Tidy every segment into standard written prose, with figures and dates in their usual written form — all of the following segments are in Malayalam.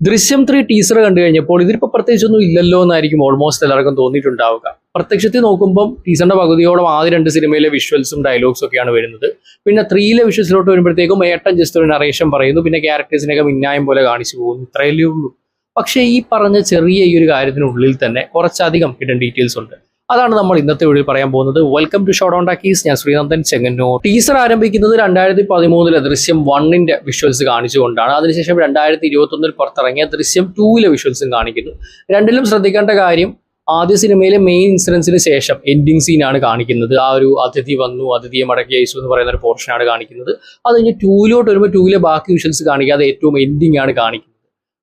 ദൃശ്യം 3 ടീസർ കണ്ടു കഴിഞ്ഞപ്പോൾ ഇതിലിപ്പോൾ പ്രത്യേകിച്ചൊന്നും ഇല്ലല്ലോ എന്നായിരിക്കും ഓൾമോസ്റ്റ് എല്ലാവർക്കും തോന്നിയിട്ടുണ്ടാവുക. പ്രത്യക്ഷത്തിൽ നോക്കുമ്പോൾ ടീസറിന്റെ പകുതിയോളം ആദ്യ 2 സിനിമയിലെ വിഷ്വൽസും ഡയലോഗ്സും ഒക്കെയാണ് വരുന്നത്. പിന്നെ 3ലെ വിഷ്വൽസിലോട്ട് വരുമ്പോഴത്തേക്കും ഏട്ടൻ ജസ്റ്റ് ഒരു നറേഷൻ പറയുന്നു, പിന്നെ ക്യാരക്ടേഴ്സിനൊക്കെ മിന്നായം പോലെ കാണിച്ചു പോകുന്നു. ഇത്രയല്ലേ ഉള്ളൂ. പക്ഷേ ഈ പറഞ്ഞ ചെറിയ ഈ ഒരു കാര്യത്തിനുള്ളിൽ തന്നെ കുറച്ചധികം ഹിഡൻ ഡീറ്റെയിൽസ് ഉണ്ട്. അതാണ് നമ്മൾ ഇന്നത്തെ വീഡിയോയിൽ പറയാൻ പോകുന്നത്. Welcome to shot on talkies. ഞാൻ ശ്രീനന്ദൻ ചെങ്ങന്നൂർ. ടീസർ ആരംഭിക്കുന്നത് 2013 ദൃശ്യം 1ന്റെ വിഷ്വൽസ് കാണിച്ചുകൊണ്ടാണ്. അതിനുശേഷം 2021 പുറത്തിറങ്ങിയ ദൃശ്യം 2ലെ വിഷ്വൽസും കാണിക്കുന്നു. രണ്ടിലും ശ്രദ്ധിക്കേണ്ട കാര്യം, ആദ്യ സിനിമയിലെ മെയിൻ ഇൻസിഡൻസിന് ശേഷം എൻഡിങ് സീനാണ് കാണിക്കുന്നത്. ആ ഒരു അതിഥി വന്നു, അതിഥിയെ മടക്കി അയച്ചു എന്ന് പറയുന്ന ഒരു പോർഷനാണ് കാണിക്കുന്നത്. അത് കഴിഞ്ഞ് 2ലോട്ട് വരുമ്പോൾ 2ലെ ബാക്കി വിഷ്വൽസ് കാണിക്കാതെ ഏറ്റവും എൻഡിങ് ആണ് കാണിക്കുന്നത്.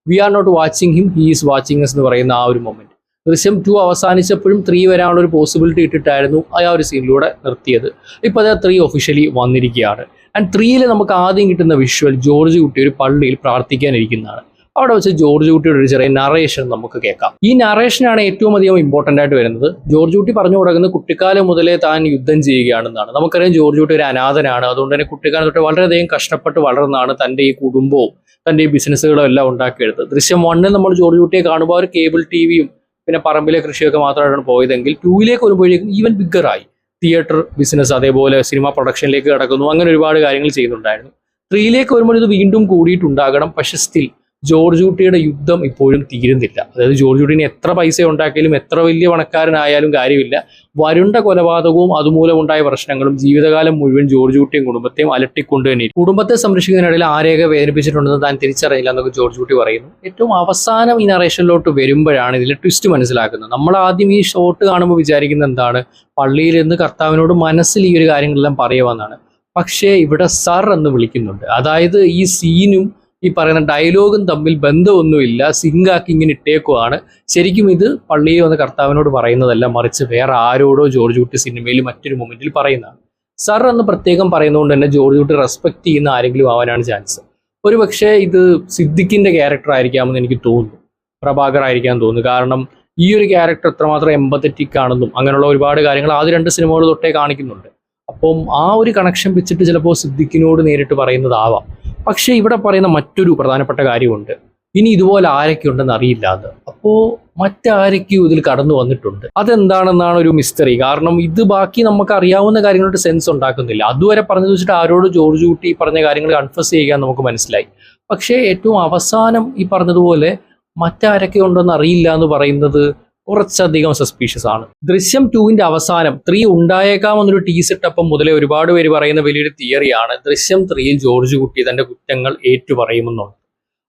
We are not watching him, he is watching us എന്ന് പറയുന്ന ആ ഒരു മൊമെന്റ്. ദൃശ്യം 2 അവസാനിച്ചപ്പോഴും 3 വരാനുള്ള ഒരു പോസിബിലിറ്റി ഇട്ടിട്ടായിരുന്നു ആ ഒരു സീനിലൂടെ നിർത്തിയത്. ഇപ്പോൾ അത് 3 ഒഫീഷ്യലി വന്നിരിക്കുകയാണ്. ആൻഡ് 3ൽ നമുക്ക് ആദ്യം കിട്ടുന്ന വിഷ്വൽ ജോർജ് കുട്ടി ഒരു പള്ളിയിൽ പ്രാർത്ഥിക്കാനിരിക്കുന്നതാണ്. അവിടെ വെച്ച് ജോർജ് കുട്ടിയുടെ ഒരു ചെറിയ നറേഷൻ നമുക്ക് കേൾക്കാം. ഈ നറേഷനാണ് ഏറ്റവും അധികം ഇമ്പോർട്ടൻ്റ് ആയിട്ട് വരുന്നത്. ജോർജ് കുട്ടി പറഞ്ഞു തുടങ്ങുന്നത് കുട്ടിക്കാലം മുതലേ താൻ യുദ്ധം ചെയ്യുകയാണെന്നാണ്. നമുക്കറിയാം ജോർജ് കുട്ടി ഒരു അനാഥനാണ്. അതുകൊണ്ട് തന്നെ കുട്ടിക്കാലം തൊട്ട് വളരെയധികം കഷ്ടപ്പെട്ട് വളർന്നാണ് തൻ്റെ ഈ കുടുംബവും തൻ്റെ ഈ ബിസിനസ്സുകളും എല്ലാം ഉണ്ടാക്കിയെടുത്തത്. ദൃശ്യം 1ൽ നമ്മൾ ജോർജ് കുട്ടിയെ കാണുമ്പോൾ ഒരു കേബിൾ ടിവിയും പിന്നെ പറമ്പിലെ കൃഷിയൊക്കെ മാത്രമായിട്ടാണ് പോയതെങ്കിൽ 2ലേക്ക് വരുമ്പോഴേക്കും ഈവൻ ബിഗ്ഗറായി. തിയേറ്റർ ബിസിനസ്, അതേപോലെ സിനിമ പ്രൊഡക്ഷനിലേക്ക് കടക്കുന്നു. അങ്ങനെ ഒരുപാട് കാര്യങ്ങൾ ചെയ്യുന്നുണ്ടായിരുന്നു. 3ലേക്ക് വരുമ്പോൾ ഇത് വീണ്ടും കൂടിയിട്ടുണ്ടാകണം. പക്ഷെ സ്റ്റിൽ ജോർജ് കുട്ടിയുടെ യുദ്ധം ഇപ്പോഴും തീരുന്നില്ല. അതായത് ജോർജ് കുട്ടീനെ എത്ര പൈസ ഉണ്ടാക്കിയാലും എത്ര വലിയ പണക്കാരനായാലും കാര്യമില്ല. വരുണ്ട കൊലപാതകവും അതുമൂലം ഉണ്ടായ പ്രശ്നങ്ങളും ജീവിതകാലം മുഴുവൻ ജോർജ് കുട്ടിയും കുടുംബത്തെയും അലട്ടിക്കൊണ്ട് തന്നെ. കുടുംബത്തെ സംരക്ഷിക്കുന്നതിനിടയിൽ ആരെയൊക്കെ വേദനിപ്പിച്ചിട്ടുണ്ടെന്ന് താൻ തിരിച്ചറിയില്ല എന്നൊക്കെ ജോർജ് കുട്ടി പറയുന്നു. ഏറ്റവും അവസാനം ഈ നറേഷനിലോട്ട് വരുമ്പോഴാണ് ഇതിലെ ട്വിസ്റ്റ് മനസ്സിലാക്കുന്നത്. നമ്മൾ ആദ്യം ഈ ഷോട്ട് കാണുമ്പോൾ വിചാരിക്കുന്നത് എന്താണ്, പള്ളിയിൽ നിന്ന് കർത്താവിനോട് മനസ്സിൽ ഈ ഒരു കാര്യങ്ങളെല്ലാം പറയുമെന്നാണ്. പക്ഷേ ഇവിടെ സർ എന്ന് വിളിക്കുന്നുണ്ട്. അതായത് ഈ സീനും ഈ പറയുന്ന ഡയലോഗും തമ്മിൽ ബന്ധമൊന്നുമില്ല, സിങ്കാക്കി ഇങ്ങനെ ഇട്ടേക്കുവാണ്. ശരിക്കും ഇത് പള്ളിയിൽ വന്ന് കർത്താവിനോട് പറയുന്നതല്ല, മറിച്ച് വേറെ ആരോടോ ജോർജ് കുട്ടി സിനിമയിൽ മറ്റൊരു മൊമെന്റിൽ പറയുന്നതാണ്. സർ എന്ന് പ്രത്യേകം പറയുന്നതുകൊണ്ട് തന്നെ ജോർജ് കുട്ടി റെസ്പെക്ട് ചെയ്യുന്ന ആരെങ്കിലും ആവാനാണ് ചാൻസ്. ഒരു പക്ഷേ ഇത് സിദ്ദിഖിന്റെ ക്യാരക്ടർ ആയിരിക്കാമെന്ന് എനിക്ക് തോന്നുന്നു, പ്രഭാകർ ആയിരിക്കാൻ തോന്നുന്നു. കാരണം ഈ ഒരു ക്യാരക്ടർ എത്രമാത്രം എമ്പത്തറ്റിക് ആണെന്നും അങ്ങനെയുള്ള ഒരുപാട് കാര്യങ്ങൾ ആദ്യ 2 സിനിമകൾ തൊട്ടേ കാണിക്കുന്നുണ്ട്. അപ്പം ആ ഒരു കണക്ഷൻ വെച്ചിട്ട് ചിലപ്പോൾ സിദ്ദിഖിനോട് നേരിട്ട് പറയുന്നതാവാം. പക്ഷേ ഇവിടെ പറയുന്ന മറ്റൊരു പ്രധാനപ്പെട്ട കാര്യമുണ്ട്, ഇനി ഇതുപോലെ ആരൊക്കെ ഉണ്ടെന്ന് അറിയില്ല. അത് അപ്പോൾ മറ്റാരൊക്കെയോ ഇതിൽ കടന്നു വന്നിട്ടുണ്ട്. അതെന്താണെന്നാണ് ഒരു മിസ്റ്ററി. കാരണം ഇത് ബാക്കി നമുക്ക് അറിയാവുന്ന കാര്യങ്ങളുടെ സെൻസ് ഉണ്ടാക്കുന്നില്ല. അതുവരെ പറഞ്ഞത് വെച്ചിട്ട് ആരോട് ജോർജ് കുട്ടി പറഞ്ഞ കാര്യങ്ങൾ കൺഫസ് ചെയ്യാൻ നമുക്ക് മനസ്സിലായി. പക്ഷേ ഏറ്റവും അവസാനം ഈ പറഞ്ഞതുപോലെ മറ്റാരൊക്കെ ഉണ്ടെന്ന് അറിയില്ല എന്ന് പറയുന്നത് കുറച്ചധികം സസ്പീഷ്യസ് ആണ്. ദൃശ്യം 2ന്റെ അവസാനം 3 ഉണ്ടായേക്കാമെന്നൊരു ടീസിട്ടപ്പം മുതലേ ഒരുപാട് പേര് പറയുന്ന വലിയൊരു തിയറിയാണ് ദൃശ്യം 3ൽ ജോർജ് കുട്ടി തന്റെ കുറ്റങ്ങൾ ഏറ്റുപറയുമെന്നുള്ളത്.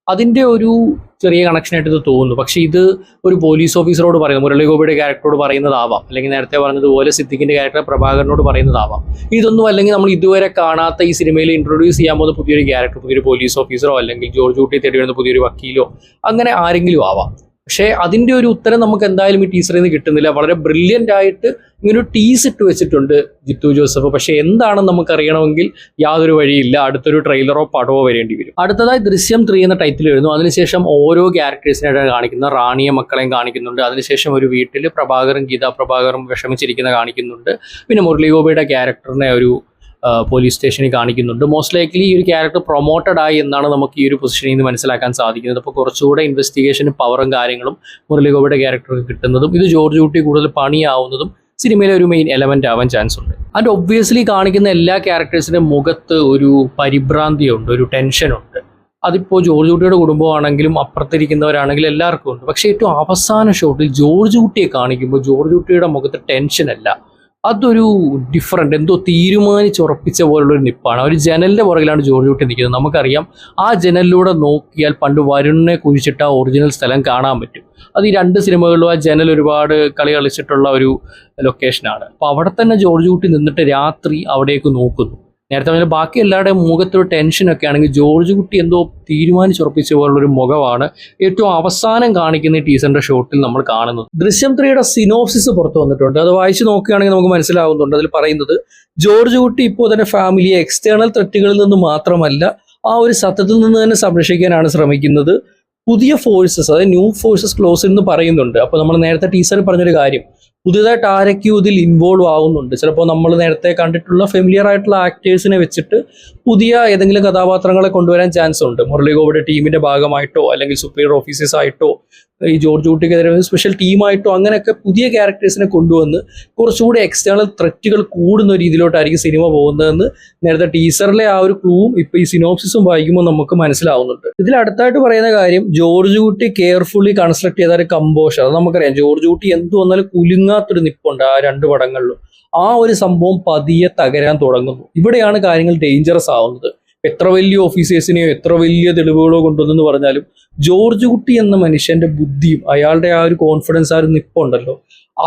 അതിന്റെ ഒരു ചെറിയ കണക്ഷനായിട്ട് ഇത് തോന്നുന്നു. പക്ഷെ ഇത് ഒരു പോലീസ് ഓഫീസറോട് പറയുന്നത്, മുരളിഗോപിയുടെ ക്യാരക്ടറോട് പറയുന്നതാവാം, അല്ലെങ്കിൽ നേരത്തെ പറഞ്ഞതുപോലെ സിദ്ദിഖിന്റെ ക്യാരക്ടർ പ്രഭാകരനോട് പറയുന്നതാവാം. ഇതൊന്നും അല്ലെങ്കിൽ നമ്മൾ ഇതുവരെ കാണാത്ത ഈ സിനിമയിൽ ഇൻട്രൊഡ്യൂസ് ചെയ്യാൻ പോകുന്ന പുതിയൊരു ക്യാരക്ടർ, പുതിയൊരു പോലീസ് ഓഫീസറോ അല്ലെങ്കിൽ ജോർജ് കുട്ടി തേടി വരുന്ന പുതിയൊരു വക്കീലോ അങ്ങനെ ആരെങ്കിലും ആവാം. പക്ഷേ അതിന്റെ ഒരു ഉത്തരം നമുക്ക് എന്തായാലും ഈ ടീസറിൽ നിന്ന് കിട്ടുന്നില്ല. വളരെ ബ്രില്യൻ്റ് ആയിട്ട് ഇങ്ങനെ ഒരു ടീസ് ഇട്ട് വെച്ചിട്ടുണ്ട് ജിത്തു ജോസഫ്. പക്ഷെ എന്താണെന്ന് നമുക്ക് അറിയണമെങ്കിൽ യാതൊരു വഴിയില്ല. അടുത്തൊരു ട്രെയിലറോ പടമോ വരേണ്ടി വരും. അടുത്തതായി ദൃശ്യം 3 എന്ന ടൈറ്റിൽ വരുന്നു. അതിനുശേഷം ഓരോ ക്യാരക്ടേഴ്സിനായിട്ടാണ് കാണിക്കുന്നത്. റാണിയെ മക്കളെയും കാണിക്കുന്നുണ്ട്. അതിനുശേഷം ഒരു വീട്ടിൽ പ്രഭാകറും ഗീതാ പ്രഭാകറും വിഷമിച്ചിരിക്കുന്ന കാണിക്കുന്നുണ്ട്. പിന്നെ മുരളിഗോപിയുടെ ക്യാരക്ടറിനെ ഒരു പോലീസ് സ്റ്റേഷനിൽ കാണിക്കുന്നുണ്ട്. മോസ്റ്റ് ലൈക്ലി ഈ ഒരു ക്യാരക്ടർ പ്രൊമോട്ടഡ് ആയി എന്നാണ് നമുക്ക് ഈ ഒരു പൊസിഷനിൽ നിന്ന് മനസ്സിലാക്കാൻ സാധിക്കുന്നത്. അപ്പോൾ കുറച്ചുകൂടെ ഇൻവെസ്റ്റിഗേഷനും പവറും കാര്യങ്ങളും മുരളിഗോപിയുടെ ക്യാരക്ടർക്ക് കിട്ടുന്നതും ഇത് ജോർജ് കുട്ടി കൂടുതൽ പണിയാവുന്നതും സിനിമയിലെ ഒരു മെയിൻ എലമെന്റ് ആവാൻ ചാൻസ് ഉണ്ട്. ആൻഡ് ഒബ്വിയസ്ലി കാണിക്കുന്ന എല്ലാ ക്യാരക്ടേഴ്സിന്റെ മുഖത്ത് ഒരു പരിഭ്രാന്തിയുണ്ട്, ഒരു ടെൻഷനുണ്ട്. അതിപ്പോൾ ജോർജ് കുട്ടിയുടെ കുടുംബമാണെങ്കിലും അപ്പുറത്തിരിക്കുന്നവരാണെങ്കിലും എല്ലാവർക്കും ഉണ്ട്. പക്ഷേ ഏറ്റവും അവസാന ഷോട്ടിൽ ജോർജ് കുട്ടിയെ കാണിക്കുമ്പോൾ ജോർജ് കുട്ടിയുടെ മുഖത്ത് ടെൻഷനല്ല, അതൊരു ഡിഫറെൻ്റ്, എന്തോ തീരുമാനിച്ചുറപ്പിച്ച പോലുള്ളൊരു നിപ്പാണ്. ഒരു ജനലിൻ്റെ പുറകിലാണ് ജോർജ് കുട്ടി നിൽക്കുന്നത്. നമുക്കറിയാം ആ ജനലിലൂടെ നോക്കിയാൽ പണ്ട് വരുണിനെ കുഴിച്ചിട്ട ഒറിജിനൽ സ്ഥലം കാണാൻ പറ്റും. അത് ഈ 2 സിനിമകളിലും ആ ജനൽ ഒരുപാട് കളി കളിച്ചിട്ടുള്ള ഒരു ലൊക്കേഷനാണ്. അപ്പോൾ അവിടെ തന്നെ ജോർജ് കുട്ടി നിന്നിട്ട് രാത്രി അവിടേക്ക് നോക്കുന്നു. നേരത്തെ പറഞ്ഞാൽ ബാക്കി എല്ലാവരുടെയും മുഖത്തൊരു ടെൻഷനൊക്കെ ആണെങ്കിൽ ജോർജ് കുട്ടി എന്തോ തീരുമാനിച്ചുറപ്പിച്ച പോലുള്ളൊരു മുഖമാണ് ഏറ്റവും അവസാനം കാണിക്കുന്ന ഈ ടീസറിന്റെ ഷോട്ടിൽ നമ്മൾ കാണുന്നത്. ദൃശ്യം 3യുടെ സിനോപ്സിസ് പുറത്തു വന്നിട്ടുണ്ട്. അത് വായിച്ചു നോക്കുകയാണെങ്കിൽ നമുക്ക് മനസ്സിലാവുന്നുണ്ട്. അതിൽ പറയുന്നത് ജോർജ് കുട്ടി ഇപ്പോൾ തന്നെ ഫാമിലിയെ എക്സ്റ്റേണൽ ത്രെറ്റുകളിൽ നിന്ന് മാത്രമല്ല ആ ഒരു സത്യത്തിൽ നിന്ന് തന്നെ സംരക്ഷിക്കാനാണ് ശ്രമിക്കുന്നത്. പുതിയ ഫോഴ്സസ്, അതായത് ന്യൂ ഫോഴ്സസ് ക്ലോസ് എന്ന് പറയുന്നുണ്ട്. അപ്പോൾ നമ്മൾ നേരത്തെ ടീസറിൽ പറഞ്ഞൊരു കാര്യം, പുതിയതായിട്ട് ആരൊക്കെയോ ഇതിൽ ഇൻവോൾവ് ആവുന്നുണ്ട്. ചിലപ്പോൾ നമ്മൾ നേരത്തെ കണ്ടിട്ടുള്ള ഫെമിലിയർ ആയിട്ടുള്ള ആക്ടേഴ്സിനെ വെച്ചിട്ട് പുതിയ ഏതെങ്കിലും കഥാപാത്രങ്ങളെ കൊണ്ടുവരാൻ ചാൻസ് ഉണ്ട്. മുരളി ഗോപിയുടെ ടീമിന്റെ ഭാഗമായിട്ടോ അല്ലെങ്കിൽ സുപ്പീരിയർ ഓഫീസേഴ്സ് ആയിട്ടോ ഈ ജോർജ് കുട്ടിക്കെതിരെ സ്പെഷ്യൽ ടീമായിട്ടോ അങ്ങനെയൊക്കെ പുതിയ ക്യാരക്ടേഴ്സിനെ കൊണ്ടുവന്ന് കുറച്ചുകൂടി എക്സ്റ്റേണൽ ത്രെറ്റുകൾ കൂടുന്ന രീതിയിലോട്ടായിരിക്കും സിനിമ പോകുന്നതെന്ന് നേരത്തെ ടീസറിലെ ആ ഒരു ക്ലൂവും ഇപ്പൊ ഈ സിനോപ്സിസും വായിക്കുമ്പോൾ നമുക്ക് മനസ്സിലാവുന്നുണ്ട്. ഇതിൽ അടുത്തായിട്ട് പറയുന്ന കാര്യം, ജോർജ് കുട്ടി കെയർഫുള്ളി കൺസ്ട്രക്ട് ചെയ്ത ഒരു കമ്പോഷർ. അത് നമുക്കറിയാം, ജോർജ് കുട്ടി എന്ത് വന്നാലും കുലുങ്ങാത്തൊരു നിപ്പുണ്ട് ആ രണ്ട് പടങ്ങളിലും. ആ ഒരു സംഭവം പതിയെ തകരാൻ തുടങ്ങുന്നു. ഇവിടെയാണ് കാര്യങ്ങൾ ഡേഞ്ചറസ് ആവുന്നത്. എത്ര വലിയ ഓഫീസേഴ്സിനെയോ എത്ര വലിയ തെളിവുകളോ കൊണ്ടുവന്നെന്ന് പറഞ്ഞാലും ജോർജ് കുട്ടി എന്ന മനുഷ്യന്റെ ബുദ്ധിയും അയാളുടെ ആ ഒരു കോൺഫിഡൻസ്, ആ ഒരു നിപ്പുണ്ടല്ലോ,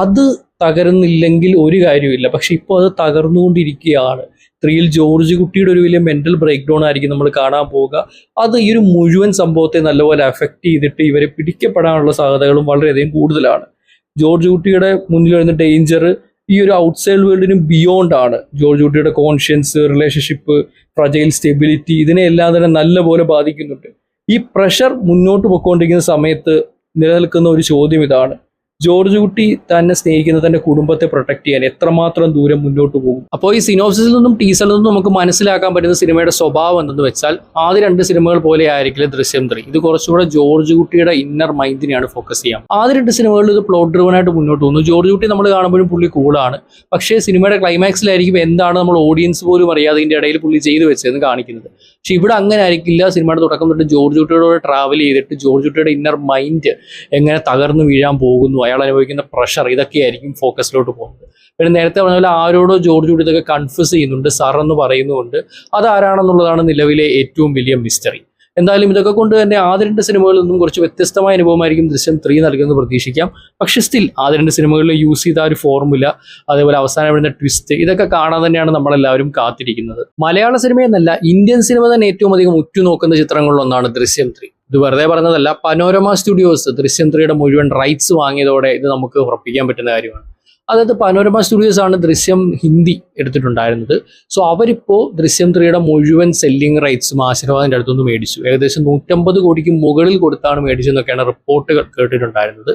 അത് തകരുന്നില്ലെങ്കിൽ ഒരു കാര്യമില്ല. പക്ഷെ ഇപ്പോൾ അത് തകർന്നുകൊണ്ടിരിക്കുകയാണ്. 3 ജോർജ് കുട്ടിയുടെ ഒരു വലിയ മെന്റൽ ബ്രേക്ക് ഡൗൺ ആയിരിക്കും നമ്മൾ കാണാൻ പോവുക. അത് ഈ ഒരു മുഴുവൻ സംഭവത്തെ നല്ലപോലെ അഫക്റ്റ് ചെയ്തിട്ട് ഇവരെ പിടിക്കപ്പെടാനുള്ള സാധ്യതകളും വളരെയധികം കൂടുതലാണ്. ജോർജ് കുട്ടിയുടെ മുന്നിൽ വരുന്ന ഡേഞ്ചർ ഈ ഒരു ഔട്ട്സൈഡ് വേൾഡിനും ബിയോണ്ട് ആണ്. ജോർജ് കുട്ടിയുടെ കോൺഷ്യൻസ്, റിലേഷൻഷിപ്പ്, ഫ്രജൈൽ സ്റ്റെബിലിറ്റി, ഇതിനെല്ലാം തന്നെ നല്ലപോലെ ബാധിക്കുന്നുണ്ട്. ഈ പ്രഷർ മുന്നോട്ട് പോയിക്കൊണ്ടിരിക്കുന്ന സമയത്ത് നിലനിൽക്കുന്ന ഒരു ചോദ്യം ഇതാണ്: ജോർജ് കുട്ടി തന്നെ സ്നേഹിക്കുന്ന തന്റെ കുടുംബത്തെ പ്രൊട്ടക്ട് ചെയ്യാൻ എത്രമാത്രം ദൂരം മുന്നോട്ട് പോകും? അപ്പോൾ ഈ സിനോപ്സിസിൽ നിന്നും ടീസറിൽ നിന്നും നമുക്ക് മനസ്സിലാക്കാൻ പറ്റുന്ന സിനിമയുടെ സ്വഭാവം എന്തെന്ന് വെച്ചാൽ, ആദ്യ 2 സിനിമകൾ പോലെ ആയിരിക്കില്ല ദൃശ്യം 3. ഇത് കുറച്ചുകൂടെ ജോർജ് കുട്ടിയുടെ ഇന്നർ മൈൻഡിനെയാണ് ഫോക്കസ് ചെയ്യാം. ആദ്യ 2 സിനിമകളിൽ ഇത് പ്ലോട്ട് ഡ്രിവൺ ആയിട്ട് മുന്നോട്ട് പോകുന്നു. ജോർജ് കുട്ടി നമ്മൾ കാണുമ്പോഴും പുള്ളി കൂളാണ്. പക്ഷേ സിനിമയുടെ ക്ലൈമാക്സിലായിരിക്കും എന്താണ് നമ്മൾ ഓഡിയൻസ് പോലും അറിയാതെ ഇതിന്റെ ഇടയിൽ പുള്ളി ചെയ്തു വെച്ചതെന്ന് കാണിക്കുന്നത്. പക്ഷെ ഇവിടെ അങ്ങനെ ആയിരിക്കില്ല. സിനിമയുടെ തുടക്കം തൊട്ട് ജോർജ് കുട്ടിയോട് ട്രാവൽ ചെയ്തിട്ട് ജോർജ് കുട്ടിയുടെ ഇന്നർ മൈൻഡ് എങ്ങനെ തകർന്നു വീഴാൻ പോകുന്നു, അയാൾ അനുഭവിക്കുന്ന പ്രഷർ, ഇതൊക്കെയായിരിക്കും ഫോക്കസിലോട്ട് പോകുന്നത്. പിന്നെ നേരത്തെ പറഞ്ഞ പോലെ ആരോടോ ജോർജ് കുട്ടി ഇതൊക്കെ കൺഫ്യൂസ് ചെയ്യുന്നുണ്ട്, സാർ എന്ന് പറയുന്നുണ്ട്. അതാരാണെന്നുള്ളതാണ് നിലവിലെ ഏറ്റവും വലിയ മിസ്റ്ററി. എന്തായാലും ഇതൊക്കെ കൊണ്ട് തന്നെ ആദ്യ 2 സിനിമകളിൽ നിന്നും കുറച്ച് വ്യത്യസ്തമായ അനുഭവമായിരിക്കും ദൃശ്യം 3 നൽകുന്നത് പ്രതീക്ഷിക്കാം. പക്ഷെ സ്റ്റിൽ ആദ്യ 2 സിനിമകളിൽ യൂസ് ചെയ്ത ഒരു ഫോർമുല, അതേപോലെ അവസാനം വരുന്ന ട്വിസ്റ്റ്, ഇതൊക്കെ കാണാൻ തന്നെയാണ് നമ്മളെല്ലാവരും കാത്തിരിക്കുന്നത്. മലയാള സിനിമയെന്നല്ല, ഇന്ത്യൻ സിനിമ തന്നെ ഏറ്റവും അധികം ഉറ്റുനോക്കുന്ന ചിത്രങ്ങളിലൊന്നാണ് ദൃശ്യം 3. ഇത് വെറുതെ പറഞ്ഞതല്ല. പനോരമ സ്റ്റുഡിയോസ് ദൃശ്യം 3യുടെ മുഴുവൻ റൈറ്റ്സ് വാങ്ങിയതോടെ ഇത് നമുക്ക് ഉറപ്പിക്കാൻ പറ്റുന്ന കാര്യമാണ്. അതായത് പനോരമ സ്റ്റുഡിയോസ് ആണ് ദൃശ്യം ഹിന്ദി എടുത്തിട്ടുണ്ടായിരുന്നത്. സോ അവരിപ്പോൾ ദൃശ്യം 3യുടെ മുഴുവൻ സെല്ലിംഗ് റൈറ്റ്സും ആശീർവാദിന്റെ അടുത്തുനിന്ന് മേടിച്ചു. ഏകദേശം 150 കോടിക്ക് മുകളിൽ കൊടുത്താണ് മേടിച്ചെന്നൊക്കെയാണ് റിപ്പോർട്ടുകൾ കേട്ടിട്ടുണ്ടായിരുന്നത്.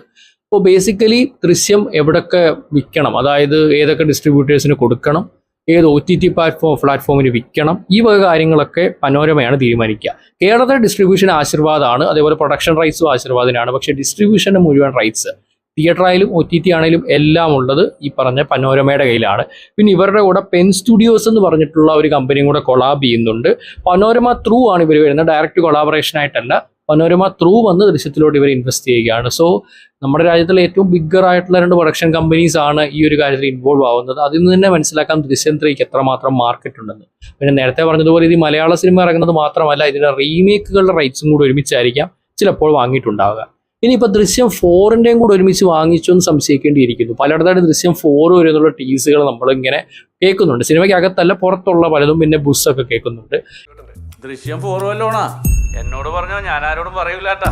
അപ്പോൾ ബേസിക്കലി ദൃശ്യം എവിടൊക്കെ വിൽക്കണം, അതായത് ഏതൊക്കെ ഡിസ്ട്രിബ്യൂട്ടേഴ്സിന് കൊടുക്കണം, ഏത് OTT പ്ലാറ്റ്ഫോമിന് വിൽക്കണം, ഈ വക കാര്യങ്ങളൊക്കെ പനോരമയാണ് തീരുമാനിക്കുക. കേരളത്തിലെ ഡിസ്ട്രിബ്യൂഷൻ ആശീർവാദാണ്, അതേപോലെ പ്രൊഡക്ഷൻ റൈറ്റ്സും ആശീർവാദിനാണ്. പക്ഷേ ഡിസ്ട്രിബ്യൂഷന്റെ മുഴുവൻ റൈറ്റ്സ് തിയേറ്റർ ആയാലും OTT ആണെങ്കിലും എല്ലാം ഉള്ളത് ഈ പറഞ്ഞ പനോരമയുടെ കയ്യിലാണ്. പിന്നെ ഇവരുടെ കൂടെ പെൻ സ്റ്റുഡിയോസ് എന്ന് പറഞ്ഞിട്ടുള്ള ഒരു കമ്പനിയും കൂടെ കൊളാബ് ചെയ്യുന്നുണ്ട്. പനോരമ ത്രൂ ആണ് ഇവർ വരുന്നത്, ഡയറക്റ്റ് കൊളാബറേഷൻ ആയിട്ടല്ല. പനോരമ ത്രൂ വന്ന് ദൃശ്യത്തിലോട്ട് ഇവർ ഇൻവെസ്റ്റ് ചെയ്യുകയാണ്. സോ നമ്മുടെ രാജ്യത്തിലെ ഏറ്റവും ബിഗ്ഗർ ആയിട്ടുള്ള 2 പ്രൊഡക്ഷൻ കമ്പനീസ് ആണ് ഈ ഒരു കാര്യത്തിൽ ഇൻവോൾവ് ആവുന്നത്. അതിൽ നിന്ന് തന്നെ മനസ്സിലാക്കാം ദൃശ്യം 3ക്ക് എത്രമാത്രം മാർക്കറ്റ് ഉണ്ടെന്ന്. പിന്നെ നേരത്തെ പറഞ്ഞതുപോലെ ഇത് മലയാള സിനിമ ഇറങ്ങുന്നത് മാത്രമല്ല, ഇതിന്റെ റീമേക്കുകളുടെ റൈറ്റ്സും കൂടെ ഒരുമിച്ചായിരിക്കാം ചിലപ്പോൾ വാങ്ങിയിട്ടുണ്ടാവുക. ഇനിയിപ്പോൾ ദൃശ്യം 4ന്റെയും കൂടെ ഒരുമിച്ച് വാങ്ങിച്ചു എന്ന് സംശയിക്കേണ്ടിയിരിക്കുന്നു. പലയിടത്തായിട്ട് ദൃശ്യം 4 വരുന്നുള്ള ടീസുകൾ നമ്മളിങ്ങനെ കേൾക്കുന്നുണ്ട്. സിനിമയ്ക്ക് അകത്തല്ല, പുറത്തുള്ള പലതും പിന്നെ ബുസ്സൊക്കെ കേൾക്കുന്നുണ്ട്. ദൃശ്യം 4 വല്ലോണാ? എന്നോട് പറഞ്ഞോ, ഞാൻ ആരോടും പറയൂലാട്ടാ.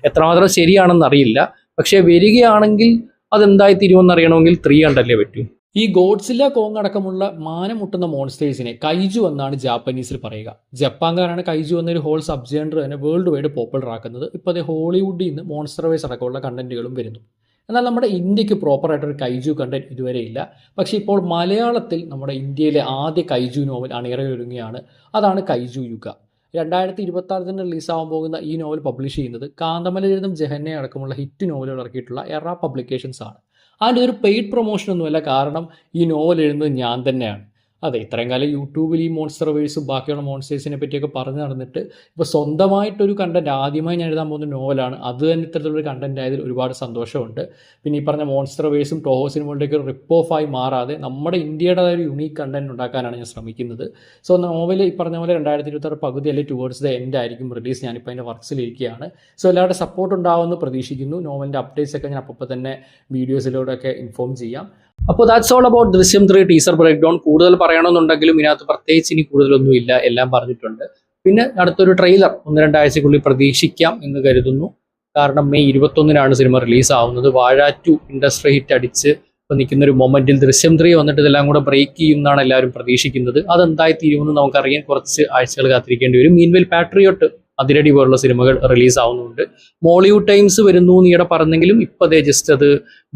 എത്രമാത്രം ശരിയാണെന്ന് അറിയില്ല. പക്ഷെ വരികയാണെങ്കിൽ അതെന്തായി തീരുമെന്നറിയണമെങ്കിൽ 3 കണ്ടല്ലേ പറ്റൂ. ഈ ഗോഡ്സില്ല കോങ് അടക്കമുള്ള മാനം മുട്ടുന്ന മോൺസ്റ്റേഴ്സിനെ കൈജു എന്നാണ് ജാപ്പനീസിൽ പറയുക. ജപ്പാൻകാരാണ് കൈജു എന്നൊരു ഹോൾ സബ് ജേണർ തന്നെ വേൾഡ് വൈഡ് പോപ്പുലർ ആക്കുന്നത്. ഇപ്പോൾ അത് ഹോളിവുഡിൽ നിന്ന് മോൺസ്റ്റർവേസ് അടക്കമുള്ള കണ്ടന്റുകളും വരുന്നു. എന്നാൽ നമ്മുടെ ഇന്ത്യക്ക് പ്രോപ്പറായിട്ടൊരു കൈജു കണ്ടന്റ് ഇതുവരെ ഇല്ല. പക്ഷേ ഇപ്പോൾ മലയാളത്തിൽ നമ്മുടെ ഇന്ത്യയിലെ ആദ്യ കൈജു നോവൽ അണിയറയൊരുങ്ങുകയാണ്. അതാണ് കൈജു യുഗ. 2026 തന്നെ റിലീസാവാൻ പോകുന്ന ഈ നോവൽ പബ്ലിഷ് ചെയ്യുന്നത് കാന്തമലചരിതം ജഹന്നെ അടക്കമുള്ള ഹിറ്റ് നോവലുകൾ ഇറക്കിയിട്ടുള്ള എറ പബ്ലിക്കേഷൻസ് ആണ്. അതിൻ്റെ ഒരു പെയ്ഡ് പ്രൊമോഷൻ ഒന്നുമല്ല, കാരണം ഈ നോവൽ എഴുതുന്നത് ഞാൻ തന്നെയാണ്. അതെ, ഇത്രയും കാലം യൂട്യൂബിൽ ഈ മോൺസ്റ്റർവേഴ്സും ബാക്കിയുള്ള മോൺസ്റ്റേഴ്സിനെ പറ്റിയൊക്കെ പറഞ്ഞു നടന്നിട്ട് ഇപ്പോൾ സ്വന്തമായിട്ടൊരു കണ്ടന്റ് ആദ്യമായി ഞാൻ എഴുതാൻ പോകുന്ന നോവലാണ്. അത് തന്നെ ഇത്തരത്തിലൊരു കണ്ടന്റ് ആയതിൽ ഒരുപാട് സന്തോഷമുണ്ട്. പിന്നെ ഈ പറഞ്ഞ മോൺസ്റ്റർവേഴ്സും ടോഹോ സിനിമകളുടെയൊക്കെ റിപ്പ് ഓഫ് ആയി മാറാതെ നമ്മുടെ ഇന്ത്യയുടേതായ ഒരു യുണീക്ക് കണ്ടന്റ് ഉണ്ടാക്കാനാണ് ഞാൻ ശ്രമിക്കുന്നത്. സോ നോവൽ ഈ പറഞ്ഞ പോലെ 2026 പകുതി അല്ലെങ്കിൽ ടുവേർഡ്സ് ദ എൻഡ് ആയിരിക്കും റിലീസ്. ഞാനിപ്പോൾ അതിൻ്റെ വർക്ക്സിലിരിക്കുകയാണ്. സോ എല്ലാവരുടെ സപ്പോർട്ട് ഉണ്ടാവുമെന്ന് പ്രതീക്ഷിക്കുന്നു. നോവലിൻ്റെ അപ്ഡേറ്റ്സ് ഒക്കെ ഞാൻ അപ്പോൾ തന്നെ വീഡിയോസിലൂടെയൊക്കെ ഇൻഫോം ചെയ്യാം. അപ്പോൾ ദാറ്റ്സ് ഓൾ അബൌട്ട് ദൃശ്യം 3 ടീസർ ബ്രേക്ക് ഡൗൺ. കൂടുതൽ പറയണമെന്നുണ്ടെങ്കിലും ഇതിനകത്ത് പ്രത്യേകിച്ച് ഇനി കൂടുതലൊന്നുമില്ല, എല്ലാം പറഞ്ഞിട്ടുണ്ട്. പിന്നെ അടുത്തൊരു ട്രെയിലർ 1-2 ആഴ്ചക്കുള്ളിൽ പ്രതീക്ഷിക്കാം എന്ന് കരുതുന്നു. കാരണം മെയ് 21-നാണ് സിനിമ റിലീസ് ആവുന്നത്. വാഴ 2 ഇൻഡസ്ട്രി ഹിറ്റ് അടിച്ച് ഇപ്പോൾ നിൽക്കുന്നൊരു മൊമെന്റിൽ ദൃശ്യം 3 വന്നിട്ട് ഇതെല്ലാം കൂടെ ബ്രേക്ക് ചെയ്യും എന്നാണ് എല്ലാവരും പ്രതീക്ഷിക്കുന്നത്. അതെന്തായി തീരുമെന്ന് നമുക്കറിയാൻ കുറച്ച് ആഴ്ചകൾ കാത്തിരിക്കേണ്ടി വരും. മീൻവെൽ പാട്രിയോട്ട് അതിരടി പോലുള്ള സിനിമകൾ റിലീസ് ആവുന്നുണ്ട്. മോളിവുഡ് ടൈംസ് വരുന്നു നീടെ പറഞ്ഞെങ്കിലും ഇപ്പം അതേ ജസ്റ്റ് അത്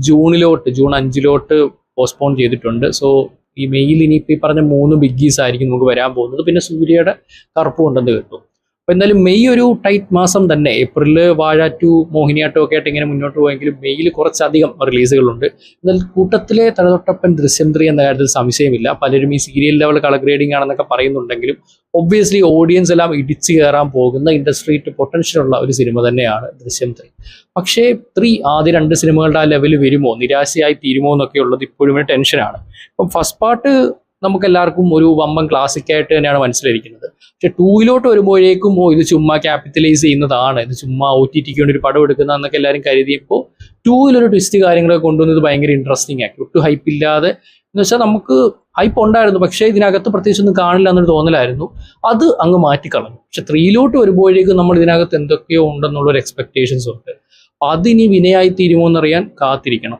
ജൂൺ 5 പോസ്റ്റ്പോൺ ചെയ്തിട്ടുണ്ട്. സോ ഈ മെയിൽ ഇനിയിപ്പോൾ ഈ പറഞ്ഞ 3 ബിഗ്ഗീസ് ആയിരിക്കും നമുക്ക് വരാൻ പോകുന്നത്. പിന്നെ സൂര്യയുടെ കറുപ്പ് കൊണ്ടെന്ന് കേട്ടു. അപ്പോൾ എന്തായാലും മെയ് ഒരു ടൈറ്റ് മാസം തന്നെ. ഏപ്രില് വാഴ 2, മോഹിനിയാട്ടം ഒക്കെ ആയിട്ട് ഇങ്ങനെ മുന്നോട്ട് പോയെങ്കിലും മെയ്യിൽ കുറച്ചധികം റിലീസുകളുണ്ട്. എന്നാൽ കൂട്ടത്തിലെ തലതൊട്ടപ്പൻ ദൃശ്യം 3 എന്ന കാര്യത്തിൽ സംശയമില്ല. പലരും ഈ സീരിയൽ ലെവൽ കളർ ഗ്രേഡിംഗ് ആണെന്നൊക്കെ പറയുന്നുണ്ടെങ്കിലും ഒബ്വിയസ്ലി ഓഡിയൻസ് എല്ലാം ഇടിച്ചു കയറാൻ പോകുന്ന ഇൻഡസ്ട്രിയിട്ട് പൊട്ടൻഷ്യൽ ഉള്ള ഒരു സിനിമ തന്നെയാണ് ദൃശ്യം 3. പക്ഷേ 3 ആദ്യ 2 സിനിമകളുടെ ആ ലെവൽ വരുമോ, നിരാശയായി തീരുമോ എന്നൊക്കെ ഉള്ളത് ഇപ്പോഴും ഒരു ടെൻഷനാണ്. ഇപ്പം ഫസ്റ്റ് പാർട്ട് നമുക്ക് എല്ലാവർക്കും ഒരു വമ്പൻ ക്ലാസിക് ആയിട്ട് തന്നെയാണ് മനസ്സിലിരിക്കുന്നത്. പക്ഷെ 2 വരുമ്പോഴേക്കും ഇത് ചുമ്മാ ക്യാപിറ്റലൈസ് ചെയ്യുന്നതാണ്, ഇത് ചുമ്മാ OTTക്ക് വേണ്ടി ഒരു പടം എടുക്കുന്നതെന്നൊക്കെ എല്ലാവരും കരുതിയപ്പോൾ 2 ട്വിസ്റ്റ് കാര്യങ്ങളൊക്കെ കൊണ്ടുവന്നത് ഭയങ്കര ഇൻട്രസ്റ്റിംഗ് ആക്കി. ഒട്ടും ഹൈപ്പ് ഇല്ലാതെ എന്ന് വെച്ചാൽ നമുക്ക് ഹൈപ്പ് ഉണ്ടായിരുന്നു, പക്ഷേ ഇതിനകത്ത് പ്രത്യേകിച്ചൊന്നും കാണില്ല എന്നൊരു തോന്നലായിരുന്നു. അത് അങ്ങ് മാറ്റിക്കളഞ്ഞു. പക്ഷെ 3 വരുമ്പോഴേക്കും നമ്മൾ ഇതിനകത്ത് എന്തൊക്കെയോ ഉണ്ടെന്നുള്ളൊരു എക്സ്പെക്ടേഷൻസ് ഉണ്ട്. അപ്പം അതിനി വിനയായി തീരുമോ എന്നറിയാൻ കാത്തിരിക്കണം.